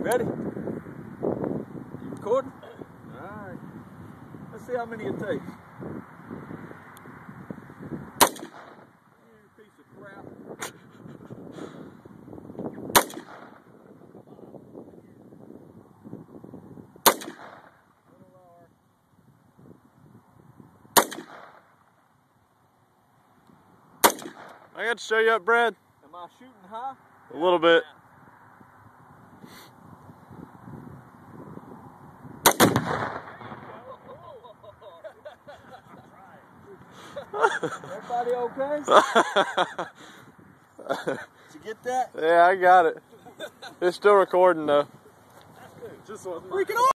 Ready? You recording? Alright. Let's see how many it takes. You piece of crap. I got to show you up, Brad. Am I shooting high? A little bit. Everybody okay? Did you get that? Yeah, I got it. It's still recording though. Just freaking on!